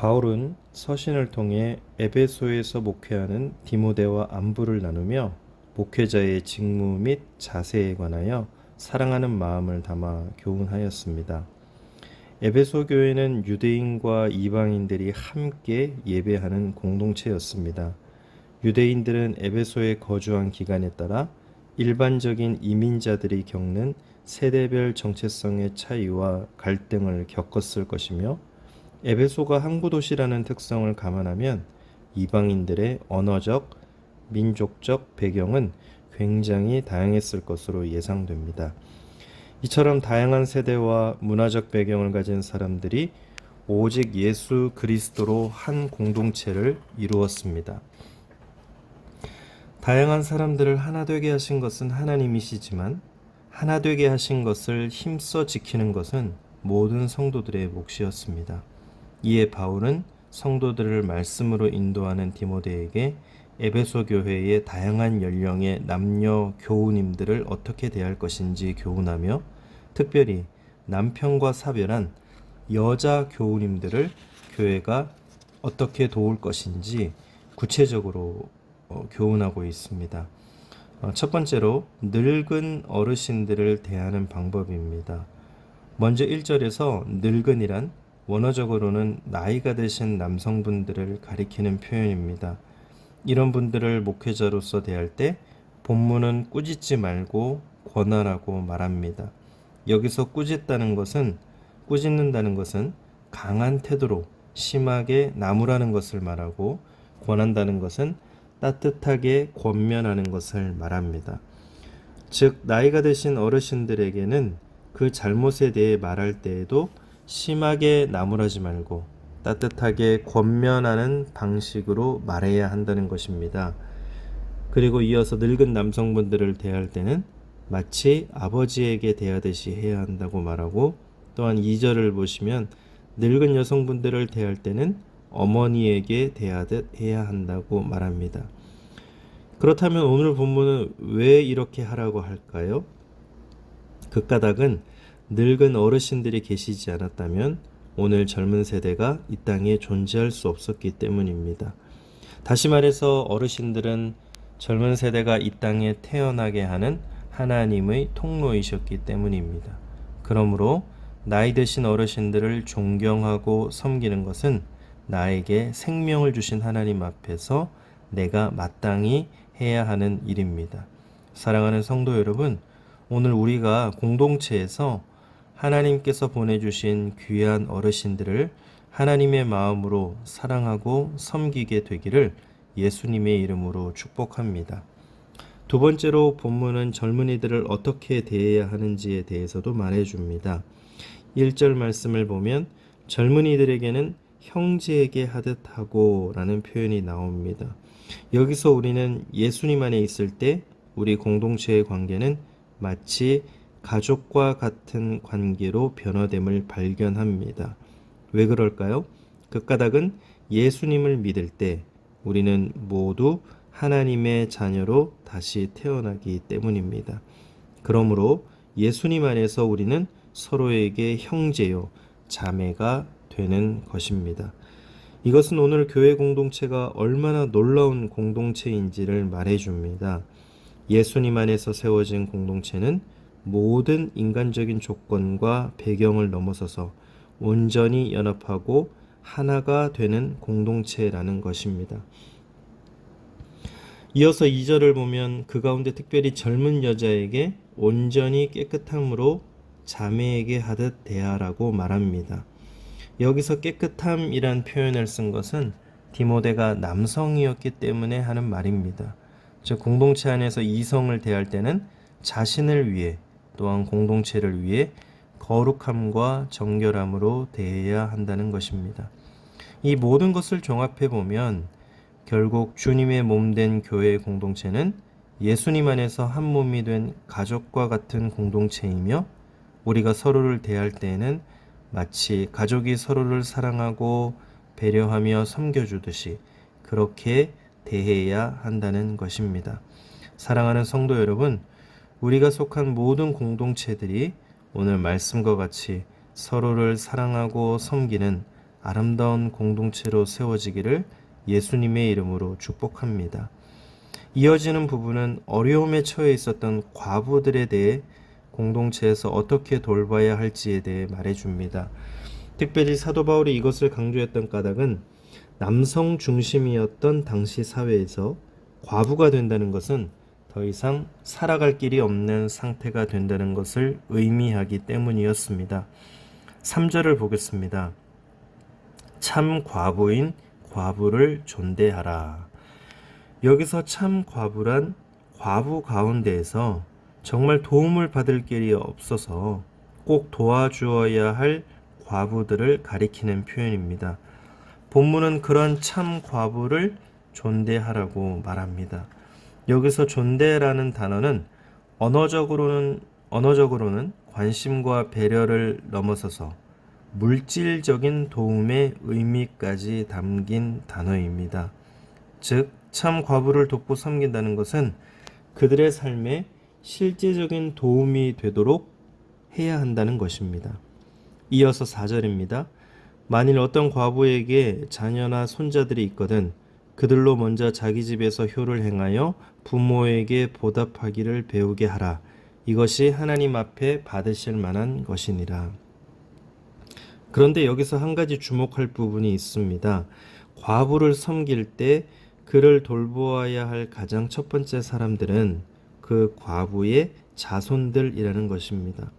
바울은 서신을 통해 에베소에서 목회하는 디모데와 안부를 나누며 목회자의 직무 및 자세에 관하여 사랑하는 마음을 담아 교훈하였습니다. 에베소 교회는 유대인과 이방인들이 함께 예배하는 공동체였습니다. 유대인들은 에베소에 거주한 기간에 따라 일반적인 이민자들이 겪는 세대별 정체성의 차이와 갈등을 겪었을 것이며, 에베소가 항구 도시라는 특성을 감안하면 이방인들의 언어적, 민족적 배경은 굉장히 다양했을 것으로 예상됩니다. 이처럼 다양한 세대와 문화적 배경을 가진 사람들이 오직 예수 그리스도로 한 공동체를 이루었습니다. 다양한 사람들을 하나 되게 하신 것은 하나님이시지만, 하나 되게 하신 것을 힘써 지키는 것은 모든 성도들의 몫이었습니다. 이에 바울은 성도들을 말씀으로 인도하는 디모데에게 에베소 교회의 다양한 연령의 남녀 교우님들을 어떻게 대할 것인지 교훈하며, 특별히 남편과 사별한 여자 교우님들을 교회가 어떻게 도울 것인지 구체적으로 교훈하고 있습니다. 첫 번째로 늙은 어르신들을 대하는 방법입니다. 먼저 1절에서 늙은이란 원어적으로는 나이가 드신 남성분들을 가리키는 표현입니다. 이런 분들을 목회자로서 대할 때 본문은 꾸짖지 말고 권하라고 말합니다. 여기서 꾸짖는다는 것은 강한 태도로 심하게 나무라는 것을 말하고, 권한다는 것은 따뜻하게 권면하는 것을 말합니다. 즉, 나이가 드신 어르신들에게는 그 잘못에 대해 말할 때에도 심하게 나무라지 말고 따뜻하게 권면하는 방식으로 말해야 한다는 것입니다. 그리고 이어서 늙은 남성분들을 대할 때는 마치 아버지에게 대하듯이 해야 한다고 말하고, 또한 2절을 보시면 늙은 여성분들을 대할 때는 어머니에게 대하듯 해야 한다고 말합니다. 그렇다면 오늘 본문은 왜 이렇게 하라고 할까요? 그 까닭은 늙은 어르신들이 계시지 않았다면 오늘 젊은 세대가 이 땅에 존재할 수 없었기 때문입니다. 다시 말해서 어르신들은 젊은 세대가 이 땅에 태어나게 하는 하나님의 통로이셨기 때문입니다. 그러므로 나이 드신 어르신들을 존경하고 섬기는 것은 나에게 생명을 주신 하나님 앞에서 내가 마땅히 해야 하는 일입니다. 사랑하는 성도 여러분, 오늘 우리가 공동체에서 하나님께서 보내주신 귀한 어르신들을 하나님의 마음으로 사랑하고 섬기게 되기를 예수님의 이름으로 축복합니다. 두 번째로 본문은 젊은이들을 어떻게 대해야 하는지에 대해서도 말해줍니다. 1절 말씀을 보면 젊은이들에게는 형제에게 하듯 하고 라는 표현이 나옵니다. 여기서 우리는 예수님 안에 있을 때 우리 공동체의 관계는 마치 가족과 같은 관계로 변화됨을 발견합니다. 왜 그럴까요? 그 까닭은 예수님을 믿을 때 우리는 모두 하나님의 자녀로 다시 태어나기 때문입니다. 그러므로 예수님 안에서 우리는 서로에게 형제요, 자매가 되는 것입니다. 이것은 오늘 교회 공동체가 얼마나 놀라운 공동체인지를 말해줍니다. 예수님 안에서 세워진 공동체는 모든 인간적인 조건과 배경을 넘어서서 온전히 연합하고 하나가 되는 공동체라는 것입니다. 이어서 2절을 보면 그 가운데 특별히 젊은 여자에게 온전히 깨끗함으로 자매에게 하듯 대하라고 말합니다. 여기서 깨끗함이란 표현을 쓴 것은 디모데가 남성이었기 때문에 하는 말입니다. 즉, 공동체 안에서 이성을 대할 때는 자신을 위해 또한 공동체를 위해 거룩함과 정결함으로 대해야 한다는 것입니다. 이 모든 것을 종합해 보면 결국 주님의 몸된 교회의 공동체는 예수님 안에서 한 몸이 된 가족과 같은 공동체이며, 우리가 서로를 대할 때에는 마치 가족이 서로를 사랑하고 배려하며 섬겨주듯이 그렇게 대해야 한다는 것입니다. 사랑하는 성도 여러분, 우리가 속한 모든 공동체들이 오늘 말씀과 같이 서로를 사랑하고 섬기는 아름다운 공동체로 세워지기를 예수님의 이름으로 축복합니다. 이어지는 부분은 어려움에 처해 있었던 과부들에 대해 공동체에서 어떻게 돌봐야 할지에 대해 말해줍니다. 특별히 사도 바울이 이것을 강조했던 까닭은 남성 중심이었던 당시 사회에서 과부가 된다는 것은 더 이상 살아갈 길이 없는 상태가 된다는 것을 의미하기 때문이었습니다. 3절을 보겠습니다. 참 과부인 과부를 존대하라. 여기서 참 과부란 과부 가운데에서 정말 도움을 받을 길이 없어서 꼭 도와주어야 할 과부들을 가리키는 표현입니다. 본문은 그런 참 과부를 존대하라고 말합니다. 여기서 존대라는 단어는 언어적으로는 관심과 배려를 넘어서서 물질적인 도움의 의미까지 담긴 단어입니다. 즉, 참 과부를 돕고 섬긴다는 것은 그들의 삶에 실제적인 도움이 되도록 해야 한다는 것입니다. 이어서 4절입니다. 만일 어떤 과부에게 자녀나 손자들이 있거든 그들로 먼저 자기 집에서 효를 행하여 부모에게 보답하기를 배우게 하라. 이것이 하나님 앞에 받으실 만한 것이니라. 그런데 여기서 한 가지 주목할 부분이 있습니다. 과부를 섬길 때 그를 돌보아야 할 가장 첫 번째 사람들은 그 과부의 자손들이라는 것입니다.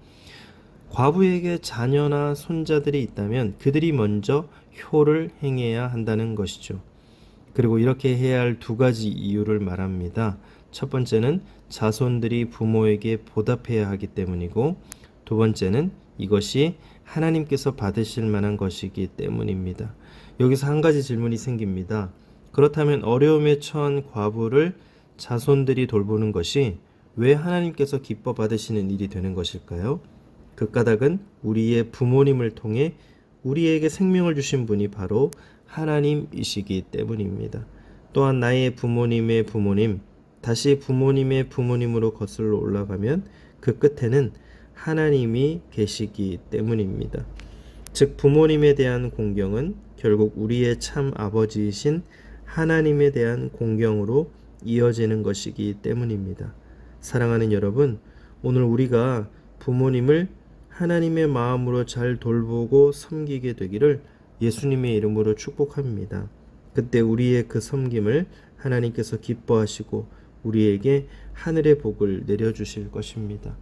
과부에게 자녀나 손자들이 있다면 그들이 먼저 효를 행해야 한다는 것이죠. 그리고 이렇게 해야 할 두 가지 이유를 말합니다. 첫 번째는 자손들이 부모에게 보답해야 하기 때문이고, 두 번째는 이것이 하나님께서 받으실 만한 것이기 때문입니다. 여기서 한 가지 질문이 생깁니다. 그렇다면 어려움에 처한 과부를 자손들이 돌보는 것이 왜 하나님께서 기뻐 받으시는 일이 되는 것일까요? 그 까닭은 우리의 부모님을 통해 우리에게 생명을 주신 분이 바로 하나님이시기 때문입니다. 또한 나의 부모님의 부모님, 다시 부모님의 부모님으로 거슬러 올라가면 그 끝에는 하나님이 계시기 때문입니다. 즉 부모님에 대한 공경은 결국 우리의 참 아버지이신 하나님에 대한 공경으로 이어지는 것이기 때문입니다. 사랑하는 여러분, 오늘 우리가 부모님을 하나님의 마음으로 잘 돌보고 섬기게 되기를 예수님의 이름으로 축복합니다. 그때 우리의 그 섬김을 하나님께서 기뻐하시고 우리에게 하늘의 복을 내려주실 것입니다.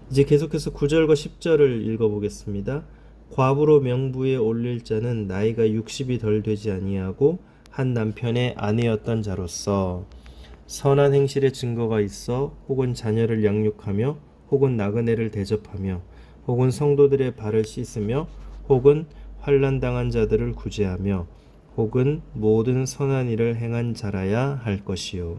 이제 계속해서 9절과 10절을 읽어보겠습니다. 과부로 명부에 올릴 자는 나이가 60이 덜 되지 아니하고 한 남편의 아내였던 자로서 선한 행실의 증거가 있어 혹은 자녀를 양육하며 혹은 나그네를 대접하며 혹은 성도들의 발을 씻으며 혹은 환난당한 자들을 구제하며 혹은 모든 선한 일을 행한 자라야 할 것이요.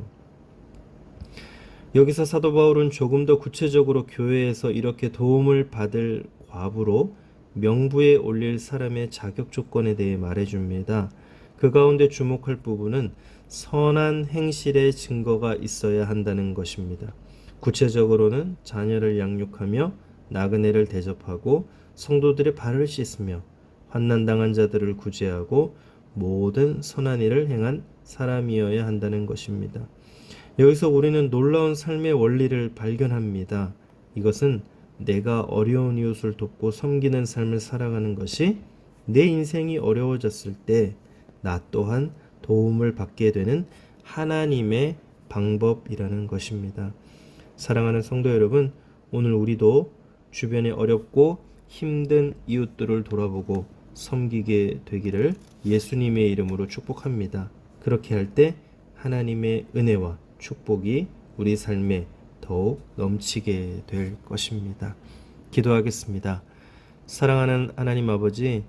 여기서 사도 바울은 조금 더 구체적으로 교회에서 이렇게 도움을 받을 과부로 명부에 올릴 사람의 자격 조건에 대해 말해줍니다. 그 가운데 주목할 부분은 선한 행실의 증거가 있어야 한다는 것입니다. 구체적으로는 자녀를 양육하며 나그네를 대접하고 성도들의 발을 씻으며 환난당한 자들을 구제하고 모든 선한 일을 행한 사람이어야 한다는 것입니다. 여기서 우리는 놀라운 삶의 원리를 발견합니다. 이것은 내가 어려운 이웃을 돕고 섬기는 삶을 살아가는 것이 내 인생이 어려워졌을 때 나 또한 도움을 받게 되는 하나님의 방법이라는 것입니다. 사랑하는 성도 여러분, 오늘 우리도 주변에 어렵고 힘든 이웃들을 돌아보고 섬기게 되기를 예수님의 이름으로 축복합니다. 그렇게 할 때 하나님의 은혜와 축복이 우리 삶에 더욱 넘치게 될 것입니다. 기도하겠습니다. 사랑하는 하나님 아버지,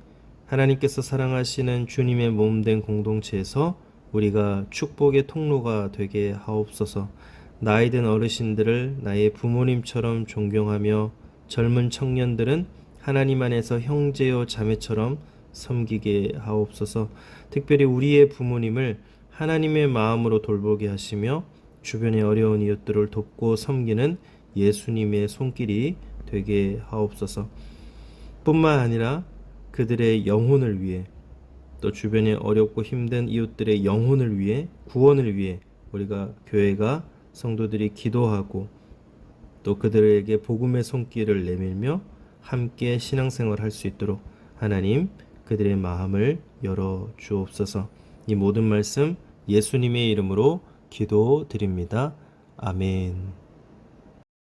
하나님께서 사랑하시는 주님의 몸된 공동체에서 우리가 축복의 통로가 되게 하옵소서. 나이 든 어르신들을 나의 부모님처럼 존경하며 젊은 청년들은 하나님 안에서 형제요 자매처럼 섬기게 하옵소서. 특별히 우리의 부모님을 하나님의 마음으로 돌보게 하시며 주변의 어려운 이웃들을 돕고 섬기는 예수님의 손길이 되게 하옵소서. 뿐만 아니라 그들의 영혼을 위해, 또 주변에 어렵고 힘든 이웃들의 영혼을 위해, 구원을 위해 우리가 교회가 성도들이 기도하고 또 그들에게 복음의 손길을 내밀며 함께 신앙생활을 할 수 있도록 하나님 그들의 마음을 열어 주옵소서. 이 모든 말씀 예수님의 이름으로 기도드립니다. 아멘.